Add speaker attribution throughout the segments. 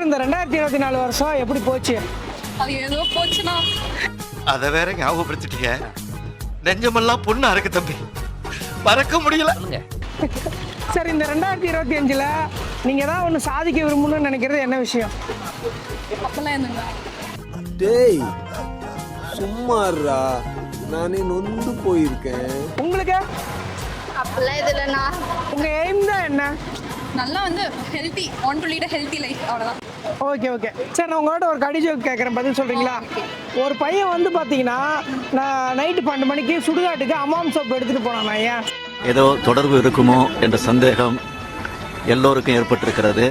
Speaker 1: இந்த 2024 வருஷம் எப்படி போச்சு?
Speaker 2: அது ஏதோ போச்சுனா
Speaker 3: அத வேற ஞாபகப்படுத்திட்டீங்க. நெஞ்சமெல்லாம் பொண்ணு அறக்கு தம்பி, மறக்க முடியல.
Speaker 1: சரி, இந்த 2025ல நீங்க ஏதாவது ஒன்று சாதிக்க விரும்பணும்னு நினைக்கிறது என்ன விஷயம்?
Speaker 2: அப்பெல்லாம் என்னங்க
Speaker 4: டேய் சும்மாறா, நானே நொந்து போயிருக்கேன்.
Speaker 1: உங்களுக்கு
Speaker 5: அப்பெல்லாம் இதுலண்ணா
Speaker 1: உங்க எய்ம் தான் என்ன?
Speaker 2: நல்லா வந்து healthy, want to lead a healthy life, அவ்வளோதான்.
Speaker 1: Okay okay. சரி, நான் உங்களோட ஒரு கடி ஜோக் கேட்குறேன், பதில் சொல்கிறீங்களா? ஒரு பையன் வந்து பார்த்தீங்கன்னா, நான் நைட்டு 12 மணிக்கு சுடுகாட்டுக்கு அம்மாம் சோப்பு எடுத்துகிட்டு போனான். நான் ஏன்?
Speaker 6: ஏதோ தொடர்பு இருக்குமோ என்ற சந்தேகம் எல்லோருக்கும் ஏற்பட்டிருக்கிறது.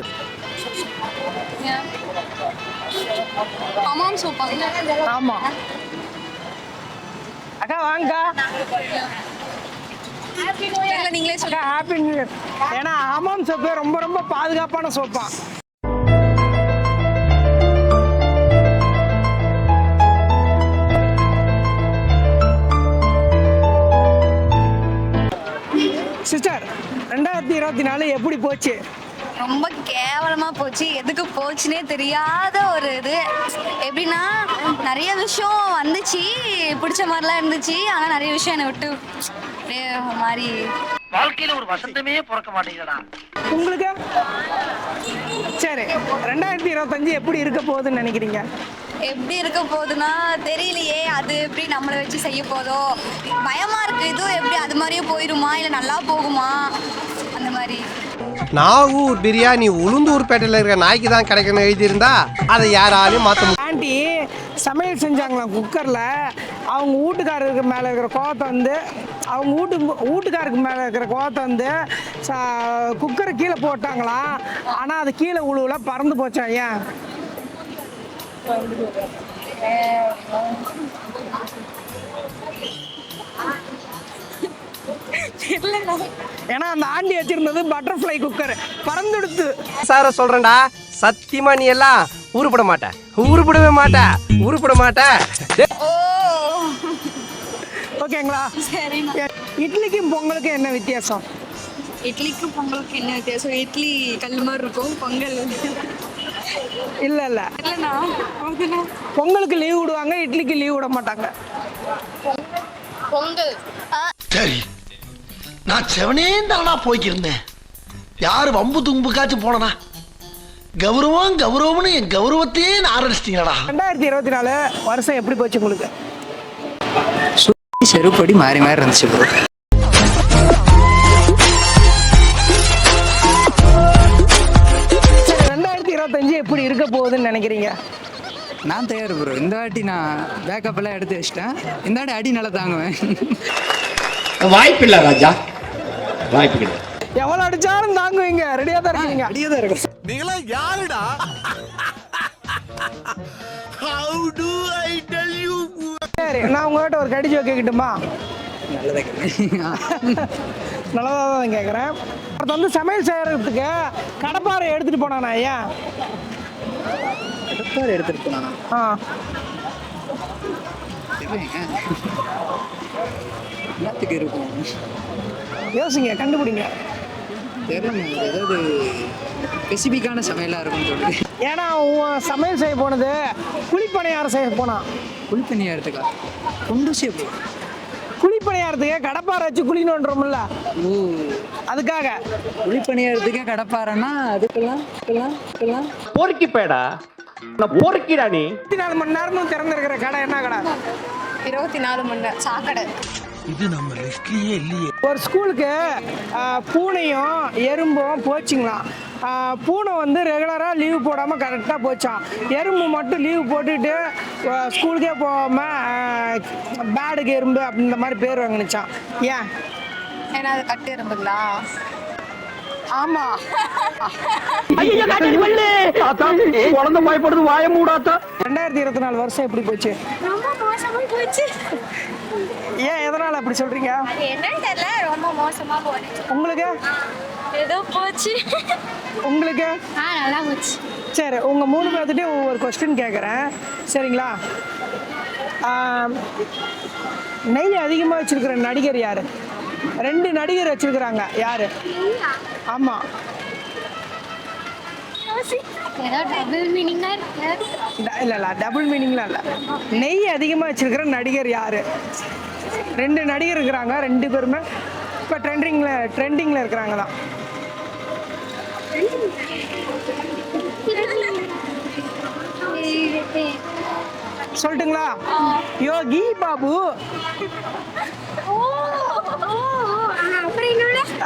Speaker 2: அம்மாம் சோப்பாங்க.
Speaker 1: ஆமாம். அக்கா வாங்கக்கா.
Speaker 2: நீங்களே சொல்லுங்க.
Speaker 1: Happy new year. ஏன்னா ஹமாம் சோப்பு ரொம்ப ரொம்ப பாதுகாப்பான சோப்பா. சிஸ்டர், 2024 எப்படி போச்சு?
Speaker 5: ரொம்ப கேவலமா போச்சு. எதுக்கு போச்சுனே தெரியாத ஒரு இது. எப்படின்னா நிறைய விஷயம் வந்துச்சு, பிடிச்ச மாதிரிலாம் இருந்துச்சு. ஆனா நிறைய விஷயம் என்னை விட்டு அப்படியே ஒரு மாதிரி.
Speaker 7: வாழ்க்கையில ஒரு வசந்தமே பிறக்க மாட்டேங்குதுடா.
Speaker 1: உங்களுக்கு? சரி, 2025 எப்படி இருக்க போகுதுன்னு நினைக்கிறீங்க?
Speaker 5: எப்படி இருக்க போகுதுன்னா தெரியலையே. அது எப்படி நம்மளை வச்சு செய்ய போதோ பயமா இருக்கு. இதுவும் எப்படி அது மாதிரியே போயிடுமா இல்லை நல்லா போகுமா அந்த மாதிரி.
Speaker 4: நாகூர் பிரியாணி உளுந்தூர்பேட்டையில் இருக்கிற நாய்க்கு தான் கிடைக்கணும் எழுதியிருந்தா அதை யாராலையும் மாற்ற முடியும்.
Speaker 1: ஆண்டி சமையல் செஞ்சாங்களாம் குக்கரில். அவங்க வீட்டுக்காரருக்கு மேலே இருக்கிற கோவத்தை வந்து வீட்டுக்காருக்கு மேலே இருக்கிற கோவத்தை வந்து குக்கரை கீழே போட்டாங்களாம். ஆனால் அது கீழே உழுவுல பறந்து போச்சான். ஏன்? ஏன்னா அந்த ஆண்டி வச்சிருந்தது பட்டர்ஃப்ளை குக்கர், பறந்துடுத்து.
Speaker 4: சார சொல்றேன்டா, சத்தியமா நீ எல்லாம் உருப்பட மாட்ட, உருப்படவே மாட்ட, உருப்பட மாட்ட.
Speaker 1: ஓகேங்களா?
Speaker 2: சரிண்ணா.
Speaker 1: இட்லிக்கும் பொங்கலுக்கும் என்ன வித்தியாசம்?
Speaker 2: இட்லிக்கும் பொங்கலுக்கு என்ன வித்தியாசம்? இட்லி கல் மாதிரி இருக்கும், பொங்கல்
Speaker 1: இல்ல இல்ல
Speaker 2: இல்லைண்ணா.
Speaker 1: பொங்கலுக்கு லீவ் விடுவாங்க, இட்லிக்கு லீவ் விட மாட்டாங்க.
Speaker 5: பொங்கல்
Speaker 7: சரி, நான் செவனே தானா போய்க்கிருந்தேன். யாரு வம்பு தும்புக்காச்சும் போனனா? கௌரவம் கௌரவம்னு என் கௌரவத்தையே ஆரம்பிச்சிட்டீங்களா?
Speaker 1: 2024 வருஷம் எப்படி போச்சு உங்களுக்கு?
Speaker 8: செருப்படி மாறி மாறி இருந்துச்சு ப்ரோ.
Speaker 1: 2025 எப்படி இருக்க போகுதுன்னு நினைக்கிறீங்க?
Speaker 8: நான் தயார் ப்ரோ. இந்த வாட்டி நான் பேக்கப் எல்லாம் எடுத்து வச்சிட்டேன். இந்த வாட்டி அடி நல்லா தாங்குவேன்.
Speaker 7: வாய்ப்பு இல்ல ராஜா, வாய்ப்பு கிடையாது.
Speaker 1: எவ்வளவு அடிச்சாலும் தாங்குவீங்க, ரெடியா தான் இருக்கீங்க?
Speaker 8: அடியே தான் இருக்கும்.
Speaker 4: நீங்களா யாருடா?
Speaker 7: How do I tell you?
Speaker 1: சரி, நான் உங்கள்கிட்ட ஒரு கடி ஜோக் கேட்கட்டுமா?
Speaker 8: நல்லதா கேட்குறேன்.
Speaker 1: நல்லதாக தான் கேட்குறேன். ஒருத்த வந்து சமையல் செய்யறதுக்கு கடப்பாறை எடுத்துட்டு போனானா? ஏன்?
Speaker 8: கடப்பாறை எடுத்துட்டு போனானா?
Speaker 1: ஆ,
Speaker 8: எல்லாத்துக்கு இருக்கும்.
Speaker 1: யோசிங்க, கண்டுபிடிங்க.
Speaker 8: தெரியல, ஏதாவது ஸ்பெசிஃபிக்கான சமையலாக இருக்கும்னு சொல்லுது.
Speaker 1: ஏன்னா அவன் சமையல் செய்ய போனது குழிப்பணியாரம் செய்ய போனான்.
Speaker 8: குழிப்பணியாரத்துக்கா? கொண்டு சேப்பு.
Speaker 1: குழிப்பணியாரத்துக்கு கடப்பாறை வச்சு குழினோன்றோம்ல,
Speaker 8: ஓ,
Speaker 1: அதுக்காக.
Speaker 8: குழிப்பணியாரத்துக்கே கடப்பாறைன்னா அதுக்கெல்லாம்
Speaker 4: பொறுக்கி பேடா, நான் பொறுக்கிடா. நீ
Speaker 1: 24 மணி நேரமும் திறந்திருக்கிற கடை என்ன கடை?
Speaker 5: 24 மணி நேரம் சாக்கடை.
Speaker 7: இது நம்ம லிஸ்ட்லயே இல்லையே.
Speaker 1: ஒரு ஸ்கூலுக்கு பூனையும் எறும்பும் போச்சுங்களாம். பூனை வந்து ரெகுலராக லீவு போடாமல் கரெக்டாக போச்சான். எறும்பு மட்டும் லீவு போட்டுட்டு ஸ்கூலுக்கே போகாமல் பேடுக்கு எறும்பு அப்படின்ற மாதிரி பேர் வாங்கினுச்சான். ஏன்?
Speaker 5: ஏன்னா அது கட்டு எறும்புங்களா?
Speaker 1: ஆமா.
Speaker 4: குழந்தை பயப்படுது, வாய மூடாத்தா.
Speaker 1: 2024 வருஷம் எப்படி போச்சு?
Speaker 5: ரொம்ப மோசமா போச்சு.
Speaker 1: ஏன், எதனால அப்படி சொல்றீங்க?
Speaker 5: என்னன்னு தெரியல, ரொம்ப மோசமா போச்சு.
Speaker 1: உங்களுக்கு?
Speaker 5: ஏதோ போச்சு.
Speaker 1: உங்களுக்கு?
Speaker 5: நல்லா போச்சு.
Speaker 1: சரி, உங்கள் 3 பேர்த்துட்டையும் ஒவ்வொரு கொஸ்டின் கேட்குறேன், சரிங்களா? நெய் அதிகமாக வச்சிருக்கிற நடிகர் யாரு? 2 நடிகர் வச்சிருக்கிறாங்க, யாரு? ஆமாம்.
Speaker 5: ஏதோ டபுள் மீனிங்கா
Speaker 1: இல்லை டபுள் மீனிங்லாம் இல்லை. நெய் அதிகமாக வச்சிருக்கிற நடிகர் யாரு? 2 நடிகர் இருக்கிறாங்க, 2 பேருமே இப்போ ட்ரெண்டிங்கில் இருக்கிறாங்க தான். சொல்லட்டுங்களா? யோகி பாபு,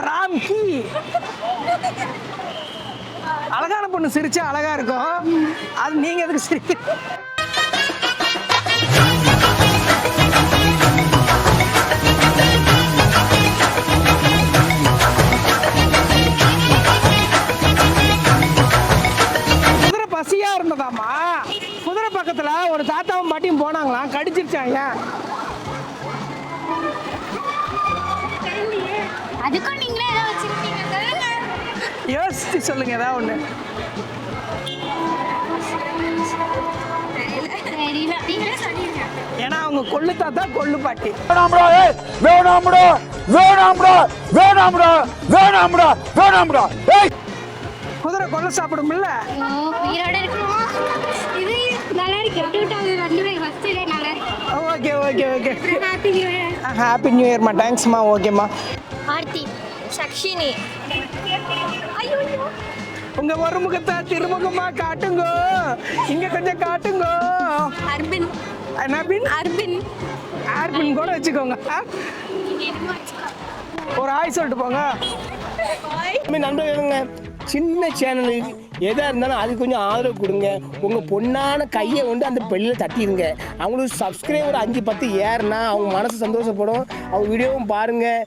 Speaker 1: ராம்கி. அழகான பொண்ணு சிரிச்சா அழகா இருக்கும். அது நீங்க எதுக்கு சிரிக்க? குதிரை பசியா இருந்ததாமா. குதிரை பக்கத்துல ஒரு தாத்தாவும் பாட்டியும் போனாங்களாம், கடிச்சிருச்சாங்க.
Speaker 5: அதுக்கும் நீங்களே ஏதோ வச்சிருக்கீங்க.
Speaker 1: யோசிச்சு சொல்லுங்க ஏதாவது ஒண்ணு. ஏன்னா அவங்க கொள்ளு தாத்தா கொள்ளு பாட்டி. குதிரை கொள்ளை சாப்பிடும்ல.
Speaker 5: உயிரோட இருக்கணும். இது நல்லா இருக்கு. எப்படி விட்டாங்க? 2 பேர் ஃபர்ஸ்ட் டே நல்லா இருக்கு.
Speaker 1: Okay okay okay.
Speaker 5: Happy new year.
Speaker 1: Happy new இயர்மா. தேங்க்ஸ்மா. ஓகேம்மா.
Speaker 5: ஆர்த்தி, சக்ஷினி. ஐயோ
Speaker 1: உங்க ஒரு முகத்தை திருமுகமா காட்டுங்க. இங்க கொஞ்சம் காட்டுங்க.
Speaker 5: அர்பின்.
Speaker 1: நபின்
Speaker 5: அர்பின்.
Speaker 1: ஆர்பின் கூட வச்சுக்கோங்க. ஒரு ஆய் சொல்லிட்டு போங்க.
Speaker 9: நண்பர்களுங்க, சின்ன சேனலுக்கு எதாக இருந்தாலும் அது கொஞ்சம் ஆதரவு கொடுங்க. உங்கள் பொண்ணான கையை கொண்டு அந்த பெல்லில் தட்டிடுங்க. அவங்களுக்கு சப்ஸ்கிரைபர் 5-10 ஏறுனா அவங்க மனசு சந்தோஷப்படும். அவங்க வீடியோவும் பாருங்கள்.